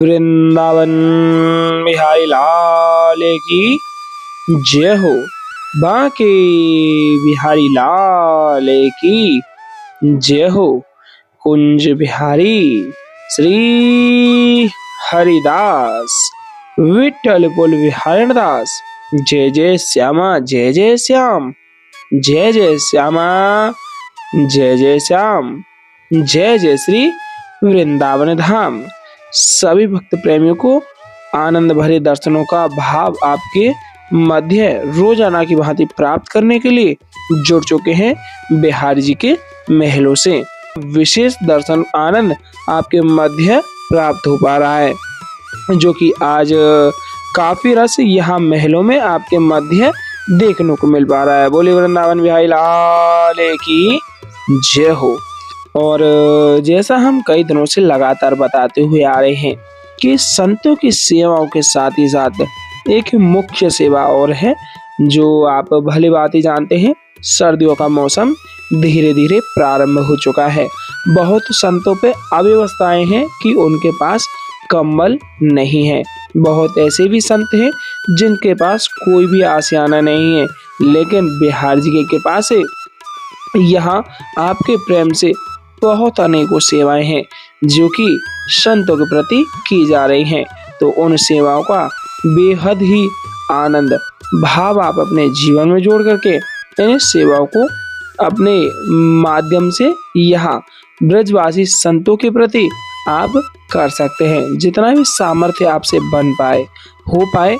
वृंदावन बिहारी लाल की जय हो। बांके बिहारी लाल की जय हो। कुंज बिहारी श्री हरिदास विठ्ठल कुल बिहारी दास। जय जय श्यामा जय जय श्याम, जय जय श्यामा जय जय श्याम, जय जय श्री वृंदावन धाम। सभी भक्त प्रेमियों को आनंद भरे दर्शनों का भाव आपके मध्य रोजाना की भांति प्राप्त करने के लिए जुड़ चुके हैं बिहारी जी के महलों से। विशेष दर्शन आनंद आपके मध्य प्राप्त हो पा रहा है, जो कि आज काफी रस यहाँ महलों में आपके मध्य देखने को मिल पा रहा है। बोले वृंदावन बिहारी लाल की जय हो। और जैसा हम कई दिनों से लगातार बताते हुए आ रहे हैं कि संतों की सेवाओं के साथ ही साथ एक मुख्य सेवा और है, जो आप भली बात ही जानते हैं। सर्दियों का मौसम धीरे धीरे प्रारंभ हो चुका है। बहुत संतों पे अव्यवस्थाएं हैं कि उनके पास कंबल नहीं है। बहुत ऐसे भी संत हैं जिनके पास कोई भी आशियाना नहीं है, लेकिन बिहारी जी के पास है। यहाँ आपके प्रेम से बहुत अनेकों सेवाएं हैं जो कि संतों के प्रति की जा रही हैं। तो उन सेवाओं का बेहद ही आनंद भाव आप अपने जीवन में जोड़ करके इन सेवाओं को अपने माध्यम से यहाँ ब्रजवासी संतों के प्रति आप कर सकते हैं। जितना भी सामर्थ्य आपसे बन पाए हो पाए,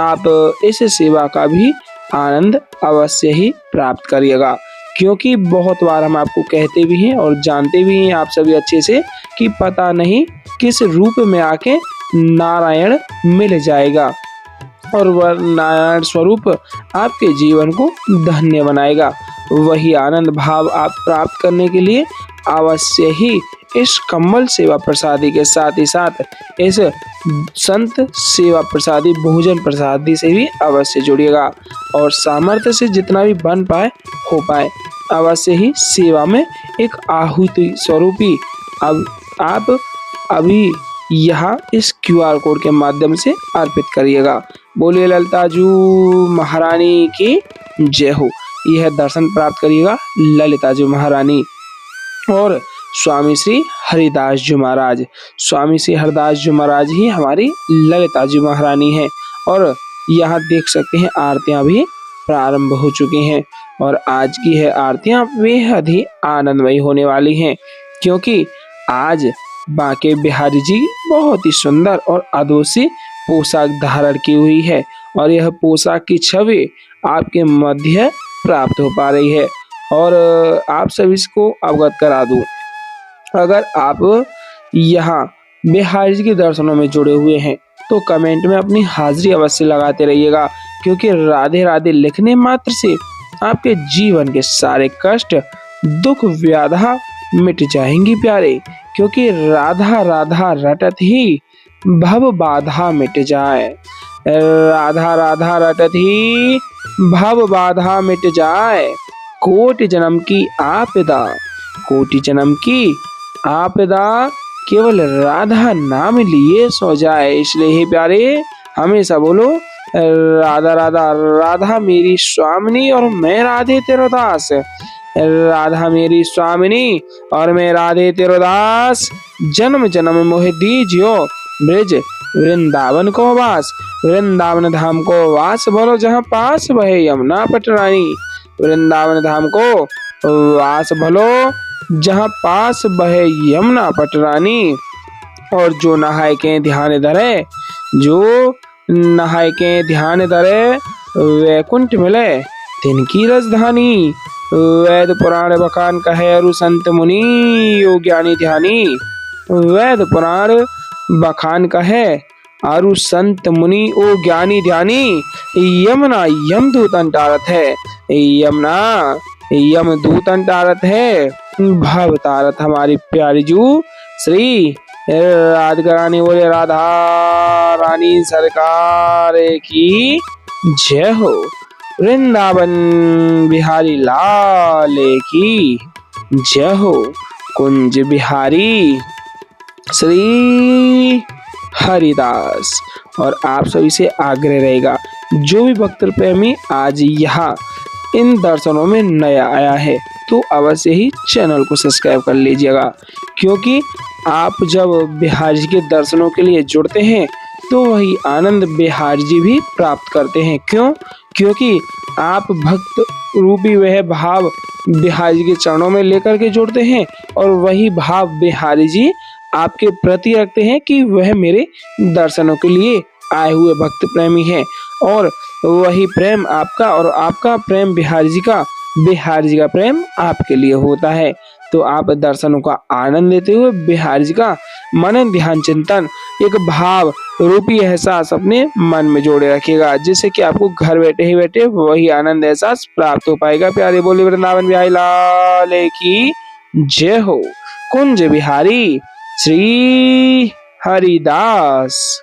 आप इस सेवा का भी आनंद अवश्य ही प्राप्त करिएगा। क्योंकि बहुत बार हम आपको कहते भी हैं और जानते भी हैं आप सभी अच्छे से कि पता नहीं किस रूप में आके नारायण मिल जाएगा और वह नारायण स्वरूप आपके जीवन को धन्य बनाएगा। वही आनंद भाव आप प्राप्त करने के लिए अवश्य ही इस कम्बल सेवा प्रसादी के साथ ही साथ इस संत सेवा प्रसादी भोजन प्रसादी से भी अवश्य जुड़िएगा। और सामर्थ्य से जितना भी बन पाए हो पाए अवश्य ही सेवा में एक आहुति स्वरूपी अब आप अभी यहाँ इस QR कोड के माध्यम से अर्पित करिएगा। बोलिए ललिताजू महारानी की जय हो। यह दर्शन प्राप्त करिएगा ललिताजू महारानी और स्वामी श्री हरिदास जी महाराज। स्वामी श्री हरिदास जी महाराज ही हमारी ललिता जी महारानी है। और यहाँ देख सकते हैं आरतियां भी प्रारंभ हो चुकी हैं और आज की है आरतियां बेहद ही आनंदमयी होने वाली हैं, क्योंकि आज बांके बिहारी जी बहुत ही सुंदर और अद्भुत पोशाक धारण की हुई है और यह पोशाक की छवि आपके मध्य प्राप्त हो पा रही है। और आप सभी को अवगत करा दूं, अगर आप यहाँ बिहारी जी के दर्शनों में जुड़े हुए हैं तो कमेंट में अपनी हाजिरी अवश्य लगाते रहिएगा, क्योंकि राधे राधे लिखने मात्र से आपके जीवन के सारे कष्ट दुख व्याधा मिट जाएंगी प्यारे। क्योंकि राधा राधा रटत ही भव बाधा मिट जाए। राधा राधा रटत ही भव बाधा मिट जाए। कोटि जन्म की आपदा, कोटि जन्म की आपदा केवल राधा नाम लिए सो जाए। इसलिए ही प्यारे हमेशा बोलो राधा राधा, राधा मेरी स्वामिनी और मैं राधे तेरो दास। राधा मेरी स्वामिनी और मैं राधे तेरो दास। जन्म जन्म मोह दीजियो ब्रज वृंदावन को वास। वृंदावन धाम को वास बोलो जहाँ पास बहे यमुना पटरानी। वृंदावन धाम को वास भलो जहाँ पास बहे यमुना पटरानी। और जो नहाय के ध्यान धरे, जो नहाय के ध्यान धरे वैकुंठ मिले तिनकी राजधानी। वेद पुराण बखान कहे अरु संत मुनि यो ज्ञानी ध्यानी। वेद पुराण बखान कहे अरु संत मुनि ओ ज्ञानी ध्यानी। यमुना यमदूत अंटारत है, यमुना यमदूत अंटारत है। भव तारत हमारी प्यारी जू श्री राधिका रानी। बोले राधा रानी सरकार की जय हो। वृंदावन बिहारी लाल की जय हो। कुंज बिहारी श्री हरिदास। और आप सभी से आग्रह रहेगा, जो भी भक्त प्रेमी आज यहाँ इन दर्शनों में नया आया है तो अवश्य ही चैनल को सब्सक्राइब कर लीजिएगा, क्योंकि आप जब बिहारी जी के दर्शनों के लिए जुड़ते हैं तो वही आनंद बिहारी जी भी प्राप्त करते हैं। क्यों? क्योंकि आप भक्त रूपी वह भाव बिहारी जी के चरणों में लेकर के जुड़ते हैं और वही भाव बिहारी जी आपके प्रति रखते हैं कि वह मेरे दर्शनों के लिए आए हुए भक्त प्रेमी हैं, और वही प्रेम आपका और आपका प्रेम बिहारी जी का प्रेम आपके लिए होता है। तो आप दर्शनों का आनंद लेते हुए बिहारी जी का मनन ध्यान चिंतन एक भाव रूपी एहसास अपने मन में जोड़े रखिएगा, जिससे कि आपको घर बैठे ही बैठे वही आनंद एहसास प्राप्त हो पाएगा। प्यारे बोले वृंदावन बिहारी लाल की जय हो। कुंज बिहारी श्री हरिदास।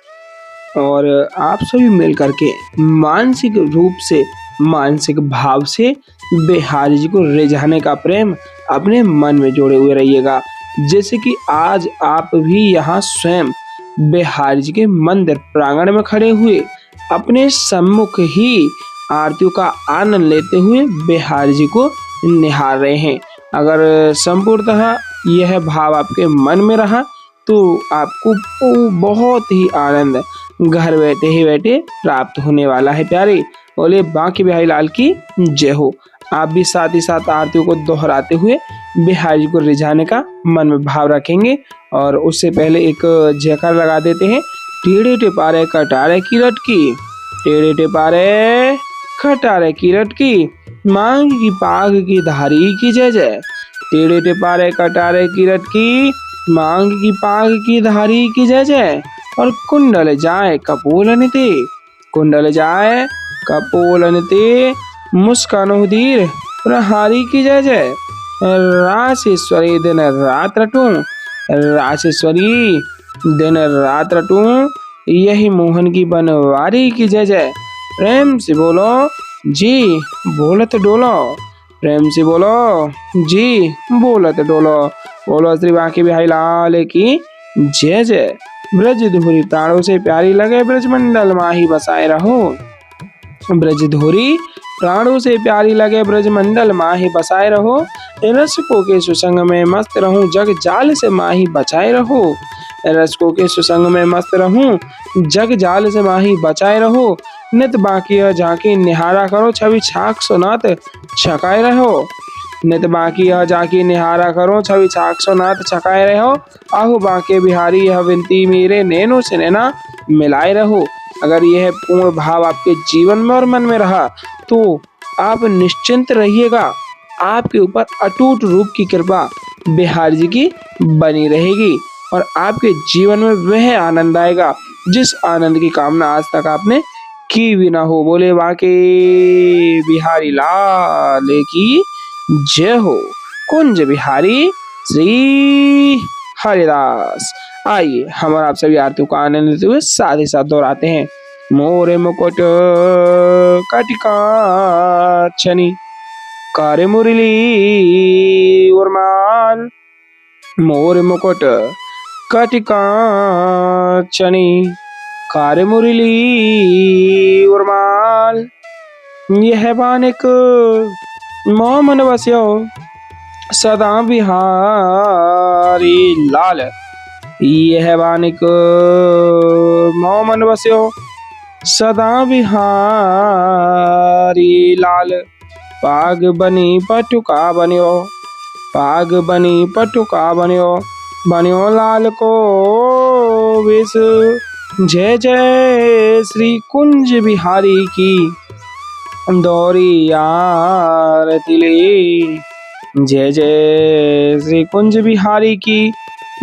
और आप सभी मिल करके मानसिक रूप से, मानसिक भाव से बिहारी जी को रिझाने का प्रेम अपने मन में जोड़े हुए रहिएगा, जैसे कि आज आप भी यहाँ स्वयं बिहारी जी के मंदिर प्रांगण में खड़े हुए अपने सम्मुख ही आरतियों का आनंद लेते हुए बिहारी जी को निहार रहे हैं। अगर संपूर्णतः यह भाव आपके मन में रहा तो आपको बहुत ही आनंद घर बैठे ही बैठे प्राप्त होने वाला है। प्यारे बोले बांके बिहारी लाल की जय हो। आप भी साथ ही साथ आरतियों को दोहराते हुए बिहारी जी को रिझाने का मन में भाव रखेंगे। और उससे पहले एक जयकार लगा देते हैं। टेढ़े टिपारे कटारे की लटकी, टेढ़े टिपारे खटारे की लटकी, मांग की पाग की धारी की जय जय। टेढ़े टिपारे कटारे की लटकी, मांग की पाग की धारी की जय जय। और कुंडल जाए कपोलन ते, कुंडल जाए कपोलन ते, मुस्कानो धीर प्रहारी की जय जय। राशेश्वरी दिन रात रटूं, राशेश्वरी दिन रात रटूं, यही मोहन की बनवारी की जय जय। प्रेम से बोलो जी बोलत डोलो, प्रेम से बोलो जी बोलत डोलो। बोलो श्री बांके बिहारी लाल की जय जय। ब्रज धुरी प्राणों से प्यारी लगे, ब्रजमंडल माही बसाए रहो। ब्रज धुरी प्राणों से प्यारी लगे, ब्रजमंडल माही बसाए रहो। रसिकों के सुसंग में मस्त रहूं, जग जाल से माही बचाए रहो। रसिकों के सुसंग में मस्त रहूं, जग जाल से माही बचाए रहो। नित बाकी झांकी निहारा करो, छवि छाक सुनात छकाए रहो। नित बाकी झांकी निहारा करो, छवि छाक सुनात छकाए रहो। आहु बांके बिहारी यह विनती मेरे, नैनों से नैना मिलाए रहो। अगर यह पूर्ण भाव आपके जीवन में और मन में रहा तो आप निश्चिंत रहिएगा, आपके ऊपर अटूट रूप की कृपा बिहारी जी की बनी रहेगी और आपके जीवन में वह आनंद आएगा जिस आनंद की कामना आज तक आपने की भी ना हो। बोले बांके बिहारी लाल की जय हो। कुंज बिहारी श्री हरिदास। आइए हम और आप सभी आरतियों का आनंद लेते हुए साथ ही साथ दोहराते हैं। मोरे मुकुट कटिकाक्षनी, करे मुरली उर्माल। मोरे मुकुट कटिकाक्षनी, करे मुरली उर्माल। यह बानिक मोमन बस्यो सदा बिहारी लाल। यह बानिक मोमन बस्यो सदा बिहारी लाल। पाग बनी पटुका बन्यो, पाग बनी पटुका बन्यो, बन्यो लाल को विष। जय जय श्री कुंज बिहारी की दौरी आरती ले। जय जय श्री कुंज बिहारी की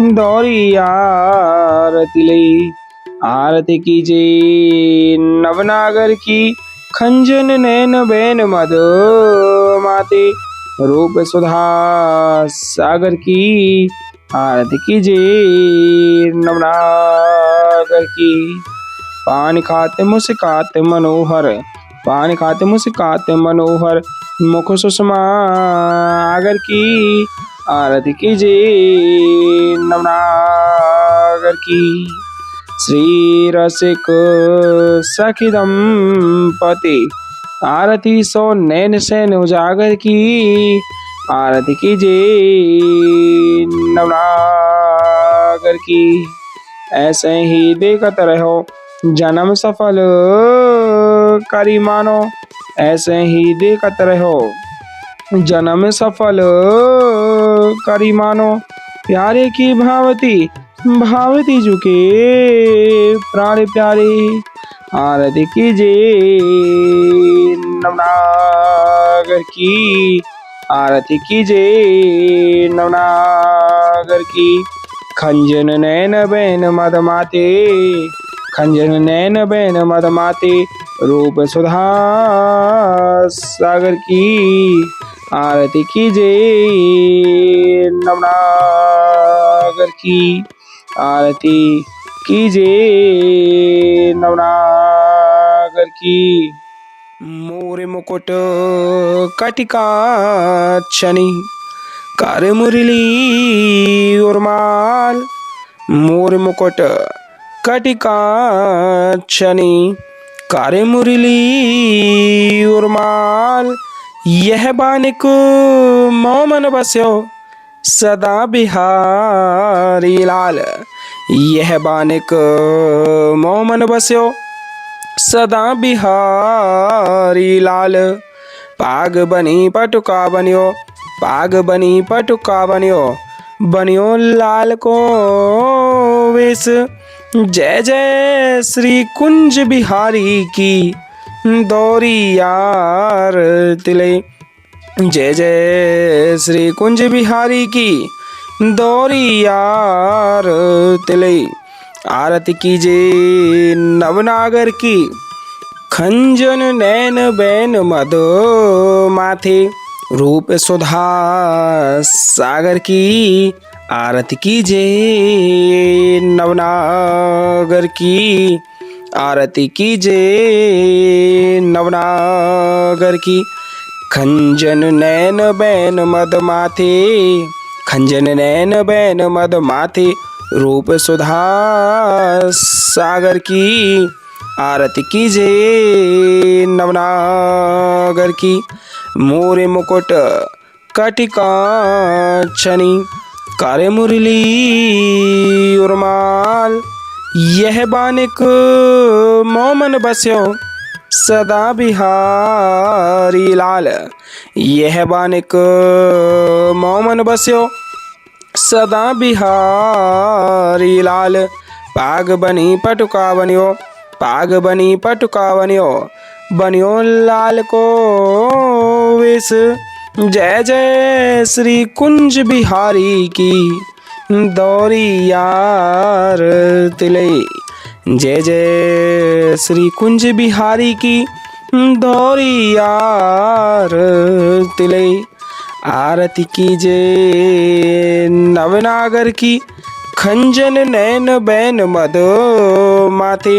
दौरी आरती ले। आरती कीजिए नवनागर की, खंजन नैन बैन मद माते, रूप सुधा सागर की। आरती कीजिए नवनागर की। पान खाते मुस्काते मनोहर, पान खाते मुस्काते मनोहर, मुख सुषमा आगर की। आरती कीजिए नवनागर की। श्री रसिक सखी दंपति। आरती सो नैन सैन उजागर की, आरती कीजिए नवनागर की। ऐसे ही देखत रहो जन्म सफल करी मानो, ऐसे ही देखत रहो जन्म सफल करी मानो। प्यारे की भावती भावती झुके प्राण प्यारे, आरती कीजिए नवनागर की, आरती कीजिए नवनागर की। खंजन नैन बैन मद माते, खंजन नैन बैन मद माते, रूप सुधा सागर की, आरती कीजिए नवनागर की, आरती कीजिए नवनागर की। मोर मुकुट कटिका छनी, कर मुरली उर्माल। मोर मुकुट कटिका छनी, कर मुरली उर्माल। यह बानिक मोमन बस्यो सदा बिहारी लाल, यह बानिक मोमन बस्यो सदा बिहारी लाल। पाग बनी पटुका बनियो, पाग बनी पटुका बनियो, बनियो लाल को वेश। जय जय श्री कुंज बिहारी की दौरी यार तिले, जय जय श्री कुंज बिहारी की दौरी यार तिले। आरती कीजिए नवनागर की, खंजन नैन बैन मद माथे, रूप सुधा सागर की, आरती कीजिए नवनागर की, आरती कीजिए नवनागर की। खंजन नैन बैन मद माथे, खंजन नैन बैन मद माथे, रूप सुधा सागर की, आरती कीजिए नवनागर की। मोरे मुकुट कटिका छनी, करे मुरली उर्माल। यह बानिक मोमन बस्यो सदा बिहारी लाल, यह बानिक मोमन बस्यो सदा बिहारी लाल। पाग बनी पटुका बनियो, पाग बनी पटुका बनियो, बनियो लाल को वेश। जय जय श्री कुंज बिहारी की दौरी यार तिले, जय जय श्री कुंज बिहारी की दौरी यार तिले। आरती कीजिए नवनागर की, खंजन नैन बैन मद माथे,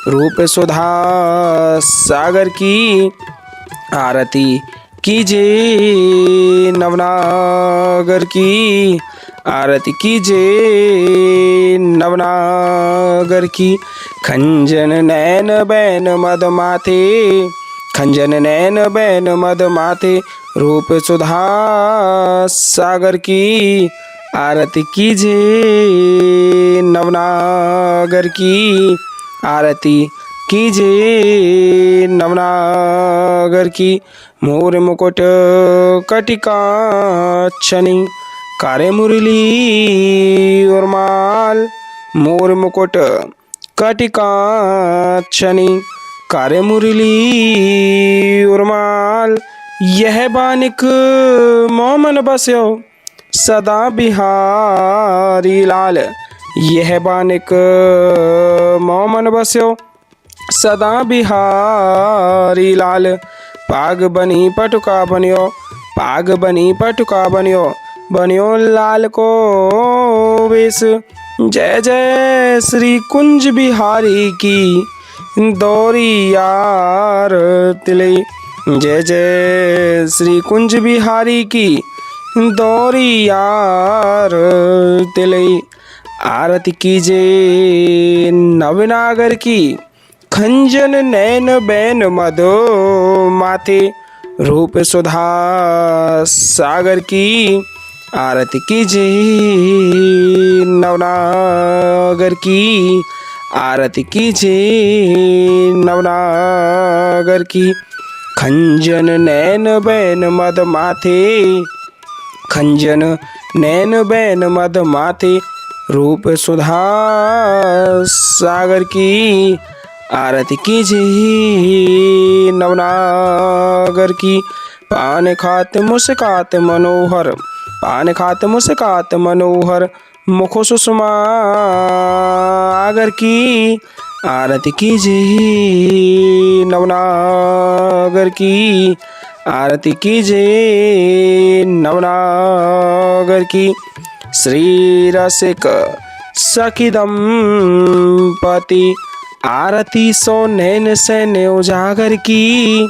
रूप सुधा सागर की, आरती कीजिए नवनागर की, आरती कीजिए नवनागर की। खंजन नैन बैन मद माथे, खंजन नैन बैन मद माथे, रूप सुधा सागर की, आरती कीजिए नवनागर की, आरती कीजिए नवनागर की। मोर मुकुट कटिका छनी, करे मुरली उर्माल। मोर मुकुट कटिका छनी, करे मुरली उर्माल। यह बानिक मोमन बस्यो सदा बिहारी लाल, यह बानिक मोमन बस्यो सदा बिहारी लाल। पाग बनी पटुका बनियो, पाग बनी पटुका बनियो, बनियो लाल को वेश। जय जय श्री कुंज बिहारी की दौरी यार तिले, जय जय श्री कुंज बिहारी की दौरी यार तिले। आरती कीजे नवनागर की। खंजन नैन बैन मदो माथे, रूप सुधा सागर की। आरती कीजे नवनागर की। आरती कीजे नवनागर की। खंजन नैन बैन मद माथे, खंजन नैन बैन मद माथे, रूप सुधा सागर की। आरती कीजे नवनागर की। पान खात मुस्कात मनोहर, पान खात मुस्कात मनोहर, मुख सुषमा आगर की। आरती कीजे नवनागर की। आरती कीजे नवनागर की। श्री रसिक सखी दंपति, आरती सो नैन सैन उजागर की।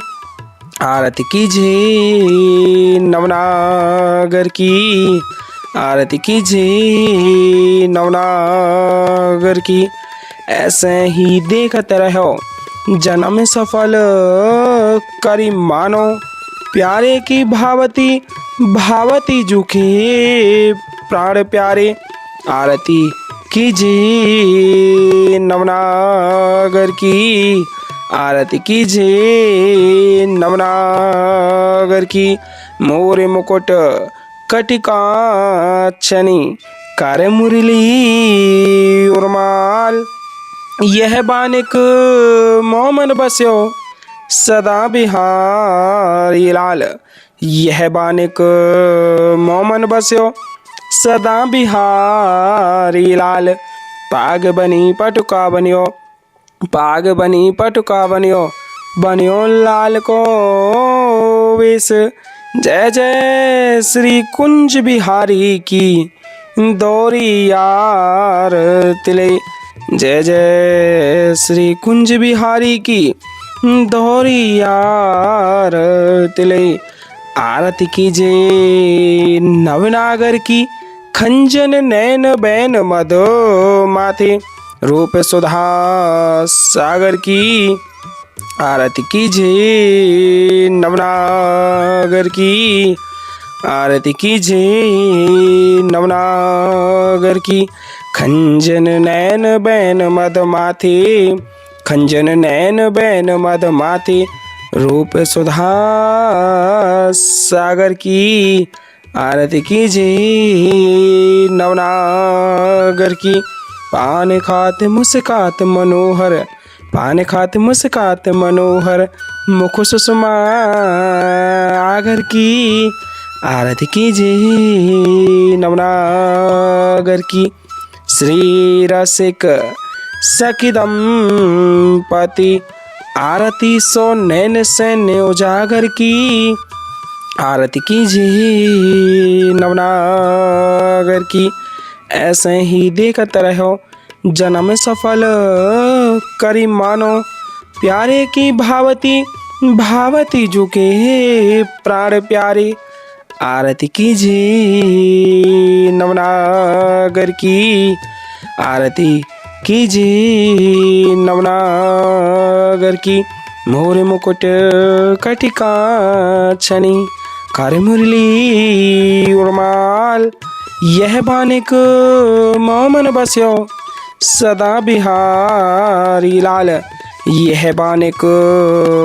आरती कीजे नवनागर की। आरती कीजे नवनागर की। ऐसे ही देखत रहो जन्म सफल करी मानो, प्यारे की भावती भावती जुखे प्राण प्यारे। आरती कीजे नवनागर की। आरती कीजे नवनागर की। मोर मुकुट कटिकाक्षनी, कर मुरली उर्माल, यह बानिक मोमन बस्यो सदा बिहारी लाल। यह बानिक मोमन बस्यो सदा बिहारी लाल। पाग बनी पटुका बनियो, पाग बनी पटुका बनियो, बनियो लाल को वेश। जय जय श्री कुंज बिहारी की दौरी यार तिले। जय जय श्री कुंज बिहारी की दौरी यार तिले। आरती कीजे नवनागर की। खंजन नैन बैन मदो माथे, रूप सुधा सागर की। आरती कीजे नवनागर की। आरती कीजे नवनागर की। खंजन नैन बैन मद माथे, खंजन नैन बैन मद माथे, रूप सुधा सागर की। आरती कीजे नवनागर की। पान खात मुस्कात मनोहर, पान खात मुस्कात मनोहर, मुख सुषमा आगर की। आरती कीजे नवनागर की। श्री रसिक सखी दंपति, आरती सो नैन सैन उजागर की। आरती कीजे नवनागर की। ऐसे ही देखत रहो जन्म सफल करी मानो, प्यारे की भावती भावती जुके प्राण प्यारे। आरती कीजे नवनागर की। आरती कीजे नवनागर की। मोर मुकुट कटिकाक्षनी, कर मुरली उर्माल, यह बानिक मोमन बस्यो सदा बिहारी लाल। यह बानिक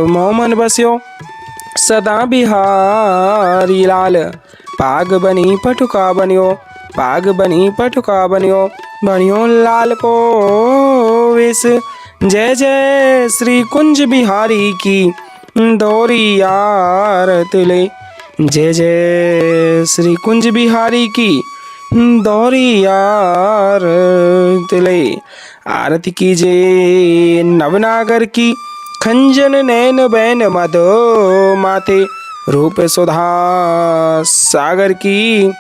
मोमन बस्यो सदा बिहारी लाल। पाग बनी पटुका बनियो, पाग बनी पटुका बनियो, बनियो लाल को वेश। जय जय श्री कुंज बिहारी की दौरी यार तिले। जय जय श्री कुंज बिहारी की दौरी यार तिले। आरती कीजे नवनागर की। खंजन नैन बैन मदो माथे, रूप सुधा सागर की।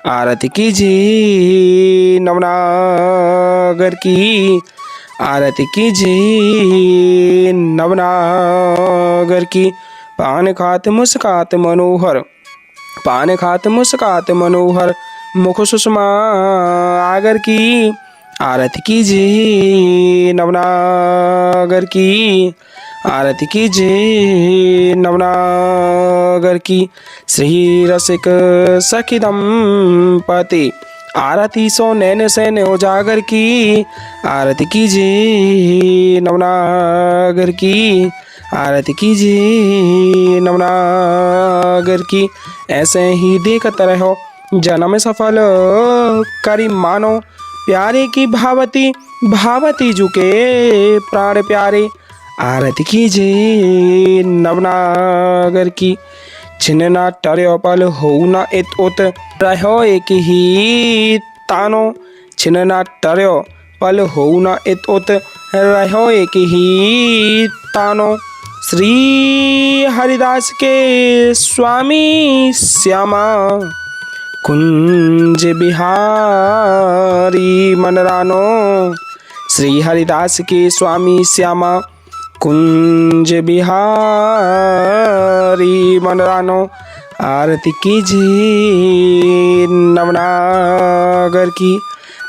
आरती कीजे नवनागर की। आरती कीजे नवनागर की। पान खात मुस्कात मनोहर, पान खात मुस्कात मनोहर, मुख सुषमा आगर की। आरती कीजिए नवनागर की, आरती कीजिए नवनागर की। श्री रसिक सखी दंपति आरती सो नैन सैन उजागर की, आरती कीजिए नवनागर की, आरती कीजिए नवनागर की। ऐसे ही देखते रहो जन्म सफल करी मानो, प्यारे की भावती भावती जुके प्राण प्यारे। आरती कीजिए नवनागर की। छिन्न ना टर्यो पल हो ना इत उत रहो एक ही तानो, छिन्न ना टर्यो पल हो ना इत उत रहो एक ही तानो। श्री हरिदास के स्वामी श्यामा कुंज बिहारी मनरानो, श्री हरिदास के स्वामी श्यामा कुंज बिहारी मनरानो। आरती कीजिए नवनागर की,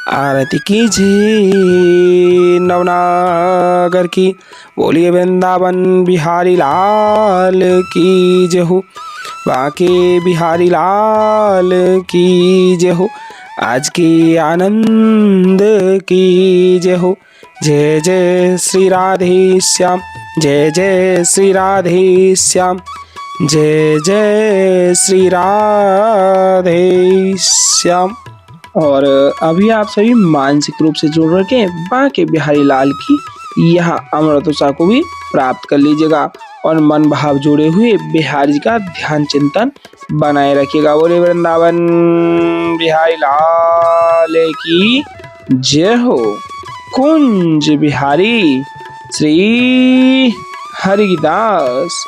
आरती कीजिए नवनागर की। बोलिए वृंदावन बिहारी लाल की जय हो, बाके बिहारी लाल की जय हो, आज की आनंद की जय हो। जय जय श्री राधे श्याम, जय जय श्री राधे श्याम, जय जय श्री राधे श्याम। और अभी आप सभी मानसिक रूप से जुड़ रखे बाके बिहारी लाल की यहाँ अमृत उषा को भी प्राप्त कर लीजिएगा और मन भाव जुड़े हुए बिहारी जी का ध्यान चिंतन बनाए रखिएगा। बोले वृंदावन बिहारी लाल की जय हो। कुंज बिहारी श्री हरिदास